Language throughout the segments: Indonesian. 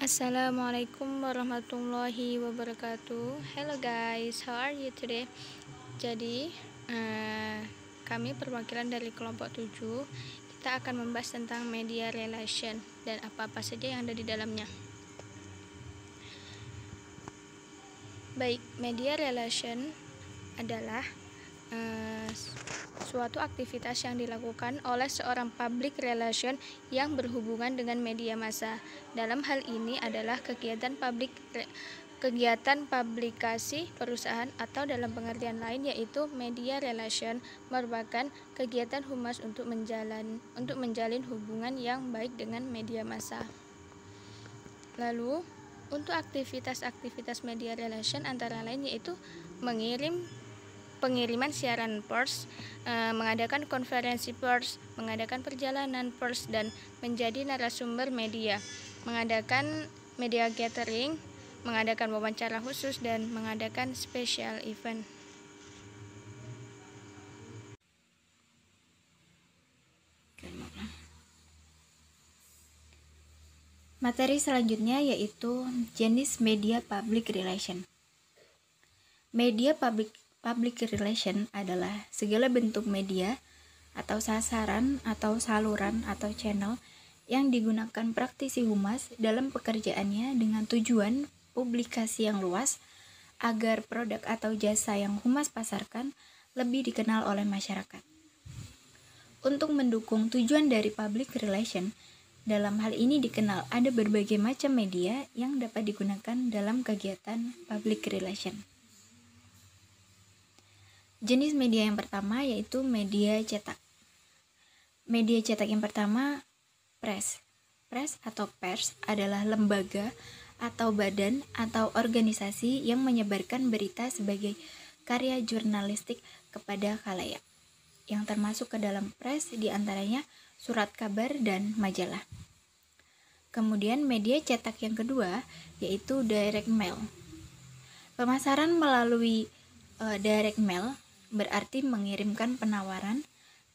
Assalamualaikum warahmatullahi wabarakatuh. Hello guys, how are you today? Jadi, kami perwakilan dari kelompok 7. Kita akan membahas tentang media relation dan apa-apa saja yang ada di dalamnya. Baik, media relation adalah suatu aktivitas yang dilakukan oleh seorang public relation yang berhubungan dengan media massa. Dalam hal ini adalah kegiatan publikasi perusahaan, atau dalam pengertian lain yaitu media relation merupakan kegiatan humas untuk menjalin hubungan yang baik dengan media massa. Lalu, untuk aktivitas media relation antara lain yaitu pengiriman siaran pers, mengadakan konferensi pers, mengadakan perjalanan pers, dan menjadi narasumber media, mengadakan media gathering, mengadakan wawancara khusus, dan mengadakan special event. Materi selanjutnya yaitu jenis media public relation. Media public relation adalah segala bentuk media atau sasaran atau saluran atau channel yang digunakan praktisi humas dalam pekerjaannya dengan tujuan publikasi yang luas agar produk atau jasa yang humas pasarkan lebih dikenal oleh masyarakat. Untuk mendukung tujuan dari public relation, dalam hal ini dikenal ada berbagai macam media yang dapat digunakan dalam kegiatan public relation. Jenis media yang pertama yaitu media cetak. Media cetak yang pertama, press. Press atau pers adalah lembaga atau badan atau organisasi yang menyebarkan berita sebagai karya jurnalistik kepada khalayak, yang termasuk ke dalam press diantaranya surat kabar dan majalah. Kemudian media cetak yang kedua yaitu direct mail. Pemasaran melalui direct mail berarti mengirimkan penawaran,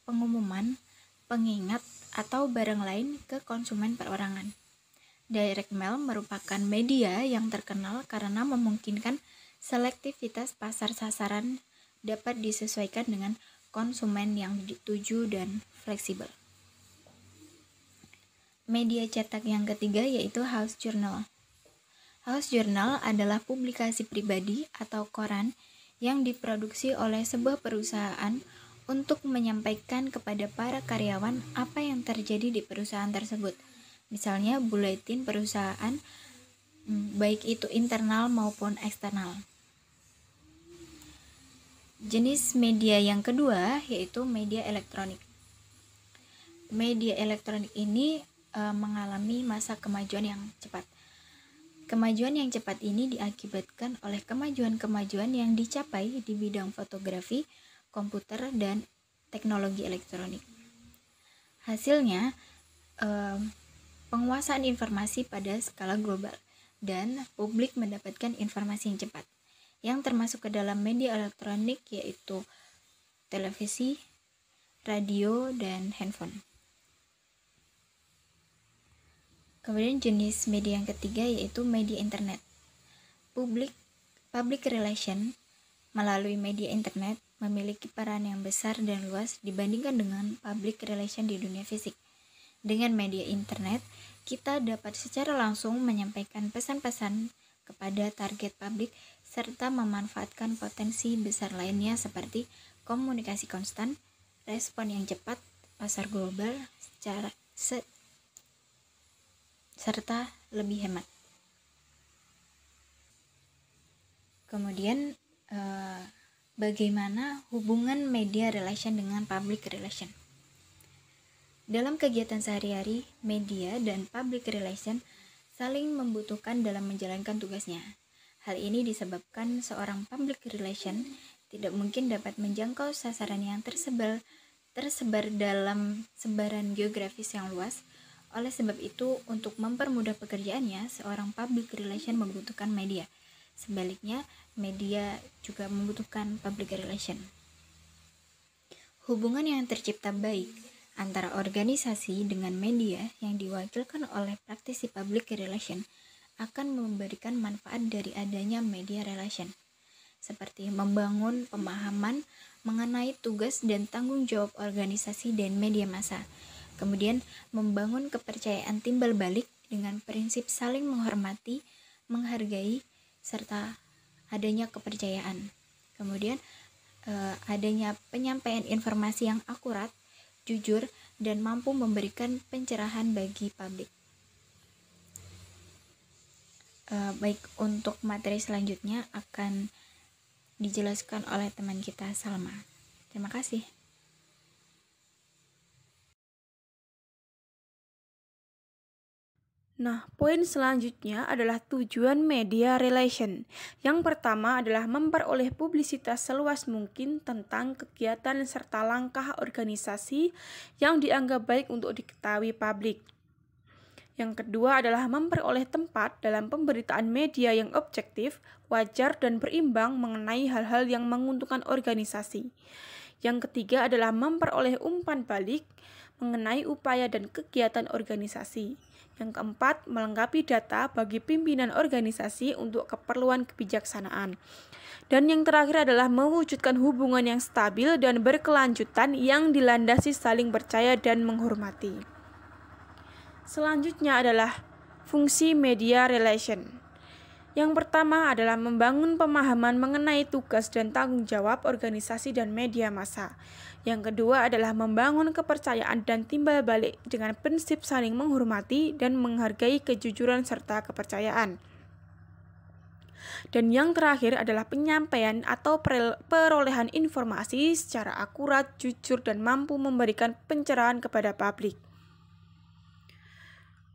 pengumuman, pengingat, atau barang lain ke konsumen perorangan. Direct mail merupakan media yang terkenal karena memungkinkan selektivitas pasar sasaran dapat disesuaikan dengan konsumen yang dituju dan fleksibel. Media cetak yang ketiga yaitu house journal. House journal adalah publikasi pribadi atau koran yang diproduksi oleh sebuah perusahaan untuk menyampaikan kepada para karyawan apa yang terjadi di perusahaan tersebut. Misalnya buletin perusahaan, baik itu internal maupun eksternal. Jenis media yang kedua yaitu media elektronik. Media elektronik ini mengalami masa kemajuan yang cepat. Kemajuan yang cepat ini diakibatkan oleh kemajuan-kemajuan yang dicapai di bidang fotografi, komputer, dan teknologi elektronik. Hasilnya, penguasaan informasi pada skala global dan publik mendapatkan informasi yang cepat, yang termasuk ke dalam media elektronik yaitu televisi, radio, dan handphone. Kemudian jenis media yang ketiga yaitu media internet. Public relation melalui media internet memiliki peran yang besar dan luas dibandingkan dengan public relation di dunia fisik. Dengan media internet, kita dapat secara langsung menyampaikan pesan-pesan kepada target publik serta memanfaatkan potensi besar lainnya seperti komunikasi konstan, respon yang cepat, pasar global, serta lebih hemat. Kemudian bagaimana hubungan media relation dengan public relation? Dalam kegiatan sehari-hari, media dan public relation saling membutuhkan dalam menjalankan tugasnya. Hal ini disebabkan seorang public relation tidak mungkin dapat menjangkau sasaran yang tersebar dalam sebaran geografis yang luas. Oleh sebab itu, untuk mempermudah pekerjaannya, seorang public relation membutuhkan media. Sebaliknya, media juga membutuhkan public relation. Hubungan yang tercipta baik antara organisasi dengan media yang diwakilkan oleh praktisi public relation akan memberikan manfaat dari adanya media relation, seperti membangun pemahaman mengenai tugas dan tanggung jawab organisasi dan media massa. Kemudian, membangun kepercayaan timbal balik dengan prinsip saling menghormati, menghargai, serta adanya kepercayaan. Kemudian, adanya penyampaian informasi yang akurat, jujur, dan mampu memberikan pencerahan bagi publik. Baik, untuk materi selanjutnya akan dijelaskan oleh teman kita Salma. Terima kasih. Nah, poin selanjutnya adalah tujuan media relation. Yang pertama adalah memperoleh publisitas seluas mungkin tentang kegiatan serta langkah organisasi yang dianggap baik untuk diketahui publik. Yang kedua adalah memperoleh tempat dalam pemberitaan media yang objektif, wajar, dan berimbang mengenai hal-hal yang menguntungkan organisasi. Yang ketiga adalah memperoleh umpan balik mengenai upaya dan kegiatan organisasi. Yang keempat, melengkapi data bagi pimpinan organisasi untuk keperluan kebijaksanaan. Dan yang terakhir adalah mewujudkan hubungan yang stabil dan berkelanjutan yang dilandasi saling percaya dan menghormati. Selanjutnya adalah fungsi media relation. Yang pertama adalah membangun pemahaman mengenai tugas dan tanggung jawab organisasi dan media massa. Yang kedua adalah membangun kepercayaan dan timbal balik dengan prinsip saling menghormati dan menghargai kejujuran serta kepercayaan. Dan yang terakhir adalah penyampaian atau perolehan informasi secara akurat, jujur, dan mampu memberikan pencerahan kepada publik.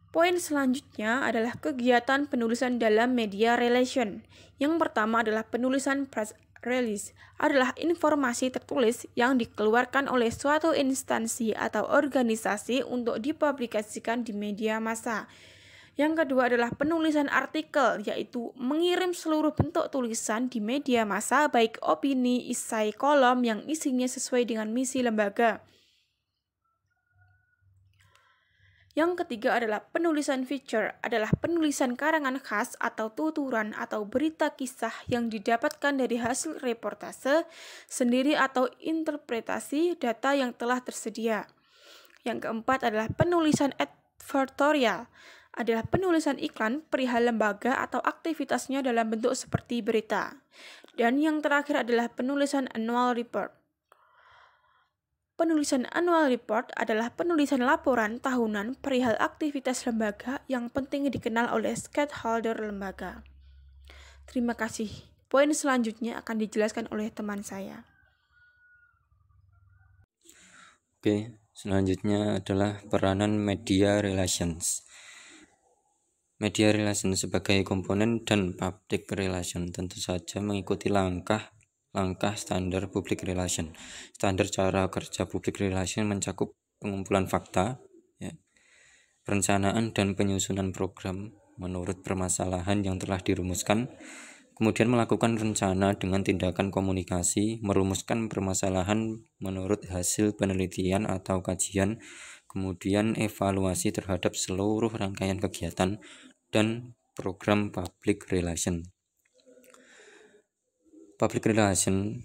Poin selanjutnya adalah kegiatan penulisan dalam media relation. Yang pertama adalah penulisan press release, adalah informasi tertulis yang dikeluarkan oleh suatu instansi atau organisasi untuk dipublikasikan di media massa. Yang kedua adalah penulisan artikel, yaitu mengirim seluruh bentuk tulisan di media massa, baik opini, esai, kolom yang isinya sesuai dengan misi lembaga. Yang ketiga adalah penulisan feature, adalah penulisan karangan khas atau tuturan atau berita kisah yang didapatkan dari hasil reportase sendiri atau interpretasi data yang telah tersedia. Yang keempat adalah penulisan advertorial, adalah penulisan iklan perihal lembaga atau aktivitasnya dalam bentuk seperti berita. Dan yang terakhir adalah penulisan annual report. Penulisan annual report adalah penulisan laporan tahunan perihal aktivitas lembaga yang penting dikenal oleh stakeholder lembaga. Terima kasih. Poin selanjutnya akan dijelaskan oleh teman saya. Oke, selanjutnya adalah peranan media relations. Media relation sebagai komponen dan public relation tentu saja mengikuti langkah standar public relation. Standar cara kerja public relation mencakup pengumpulan fakta, perencanaan dan penyusunan program menurut permasalahan yang telah dirumuskan, kemudian melakukan rencana dengan tindakan komunikasi, merumuskan permasalahan menurut hasil penelitian atau kajian, kemudian evaluasi terhadap seluruh rangkaian kegiatan dan program public relation. Public relation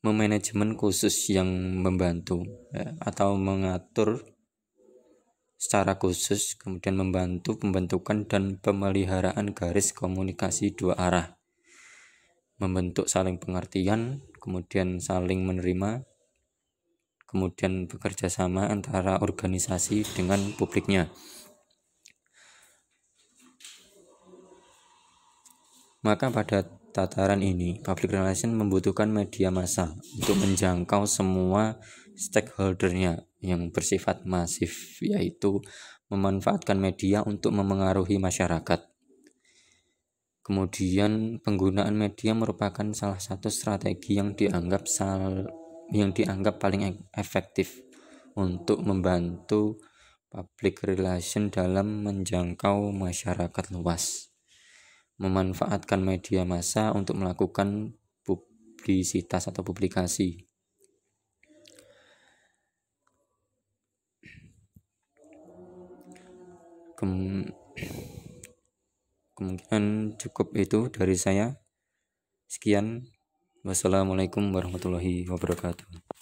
memanajemen khusus yang membantu atau mengatur secara khusus, kemudian membantu pembentukan dan pemeliharaan garis komunikasi dua arah, membentuk saling pengertian, kemudian saling menerima, kemudian bekerja sama antara organisasi dengan publiknya. Maka pada tataran ini, public relation membutuhkan media massa untuk menjangkau semua stakeholdernya yang bersifat masif, yaitu memanfaatkan media untuk memengaruhi masyarakat. Kemudian penggunaan media merupakan salah satu strategi yang dianggap paling efektif untuk membantu public relation dalam menjangkau masyarakat luas. Memanfaatkan media massa untuk melakukan publisitas atau publikasi. Kemungkinan cukup itu dari saya. Sekian. Wassalamualaikum warahmatullahi wabarakatuh.